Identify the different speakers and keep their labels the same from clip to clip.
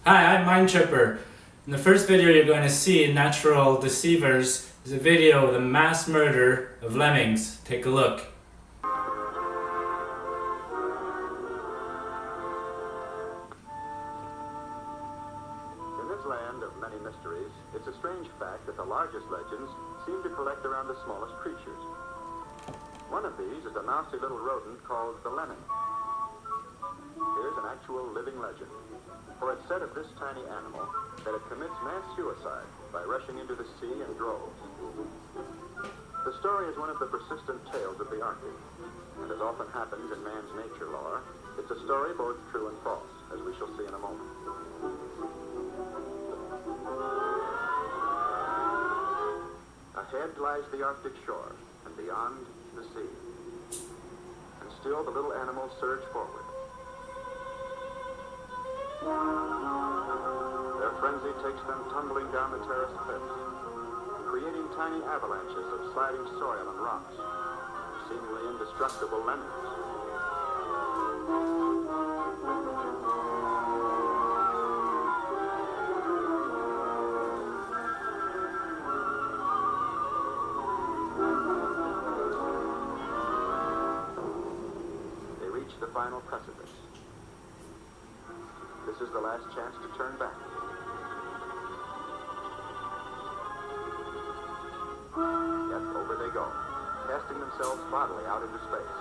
Speaker 1: Hi, I'm Mind Tripper. In the first video you're going to see in Natural Deceivers is a video of the mass murder of lemmings. Take a look.
Speaker 2: In this land of many mysteries, it's a strange fact that the largest legends seem to collect around the smallest creatures. One of these is a mousy little rodent called the lemming. Here's an actual living legend. For it's said of this tiny animal that it commits mass suicide by rushing into the sea in droves. The story is one of the persistent tales of the Arctic, and as often happens in man's nature lore, it's a story both true and false, as we shall see in a moment. Ahead lies the Arctic shore, and beyond, the sea. And still the little animals surge forward. Their frenzy takes them tumbling down the terrace cliffs, creating tiny avalanches of sliding soil and rocks, seemingly indestructible lemmings. They reach the final precipice. This is the last chance to turn back. Yet over they go, casting themselves bodily out into space.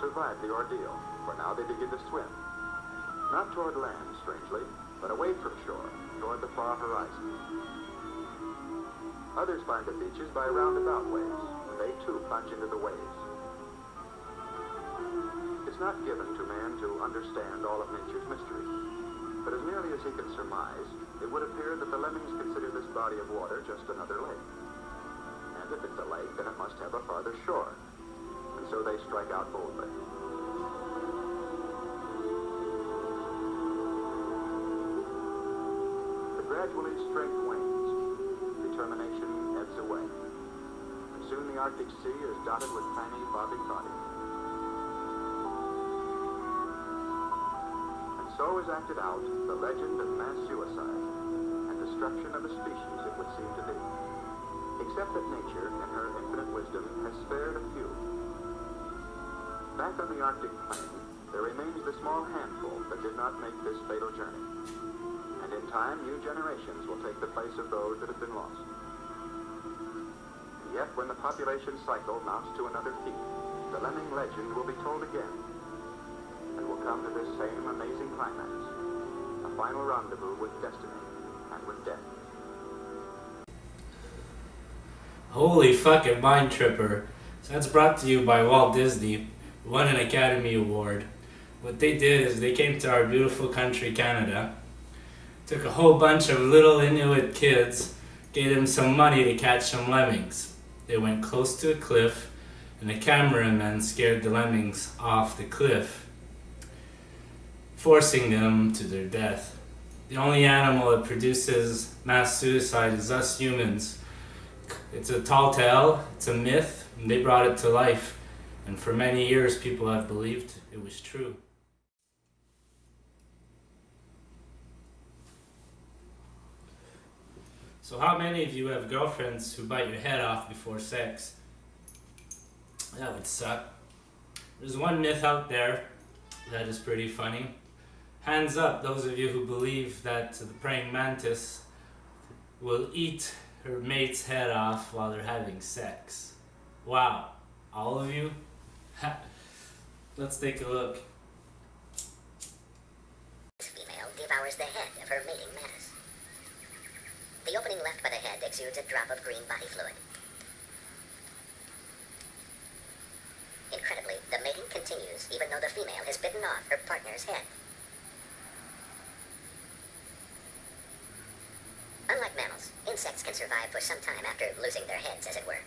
Speaker 2: Survive the ordeal, for now they begin to swim. Not toward land, strangely, but away from shore, toward the far horizon. Others find the beaches by roundabout ways, and they too plunge into the waves. It's not given to man to understand all of nature's mysteries, but as nearly as he can surmise, it would appear that the lemmings consider this body of water just another lake. And if it's a lake, then it must have a farther shore. And so they strike out boldly. But gradually strength wanes, determination ebbs away, and soon the Arctic Sea is dotted with tiny bobbing bodies. And so is acted out the legend of mass suicide and destruction of a species it would seem to be, except that nature, in her infinite wisdom, has spared a few. Back on the Arctic plain, there remains the small handful that did not make this fatal journey. And in time, new generations will take the place of those that have been lost. And yet, when the population cycle mounts to another peak, the lemming legend will be told again, and will come to this same amazing climax, a final rendezvous with destiny and with death.
Speaker 1: Holy fucking Mind Tripper. So that's brought to you by Walt Disney. Won an Academy Award. What they did is they came to our beautiful country, Canada, took a whole bunch of little Inuit kids, gave them some money to catch some lemmings. They went close to a cliff, and the cameraman scared the lemmings off the cliff, forcing them to their death. The only animal that produces mass suicide is us humans. It's a tall tale, it's a myth, and they brought it to life. And for many years, people have believed it was true. So how many of you have girlfriends who bite your head off before sex? That would suck. There's one myth out there that is pretty funny. Hands up those of you who believe that the praying mantis will eat her mate's head off while they're having sex. Wow, all of you? Let's take a look.
Speaker 3: This female devours the head of her mating mantis. The opening left by the head exudes a drop of green body fluid. Incredibly, the mating continues even though the female has bitten off her partner's head. for some time after losing their heads, as it were.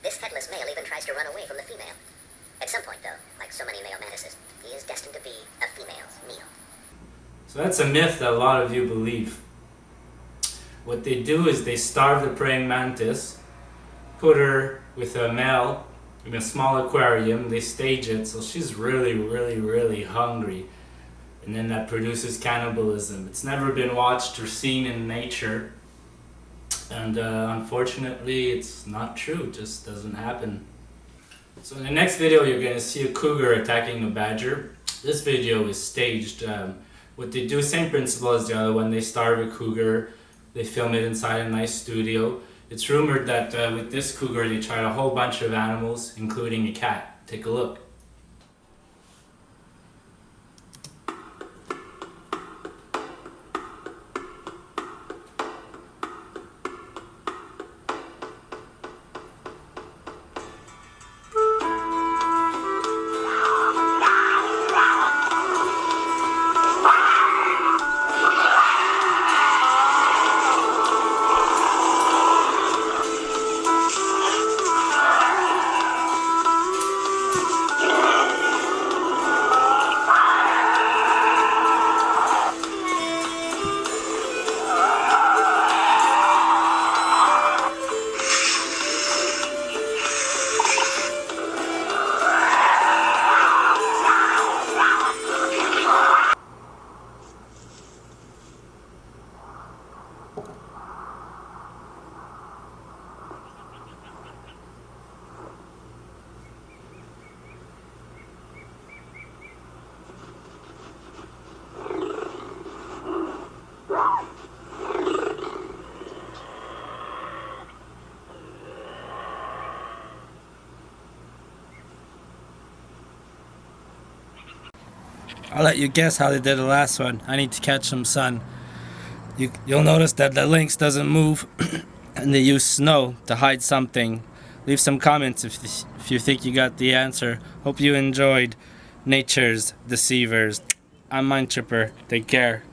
Speaker 3: This headless male even tries to run away from the female. At some point, though, like so many male mantises, he is destined to be a female's meal.
Speaker 1: So that's a myth that a lot of you believe. What they do is they starve the praying mantis, put her with a male in a small aquarium, they stage it so she's really hungry, and then that produces cannibalism. It's never been watched or seen in nature, and unfortunately it's not true. It just doesn't happen. So in the next video you're going to see a cougar attacking a badger. This video is staged. What they do, same principle as the other one. They starve a cougar, they film it inside a nice studio. It's rumored that with this cougar they tried a whole bunch of animals, including a cat. Take a look. I'll let you guess how they did the last one. I need to catch some sun. You'll notice that the lynx doesn't move and they use snow to hide something. Leave some comments if you think you got the answer. Hope you enjoyed Nature's Deceivers. I'm Mind Tripper. Take care.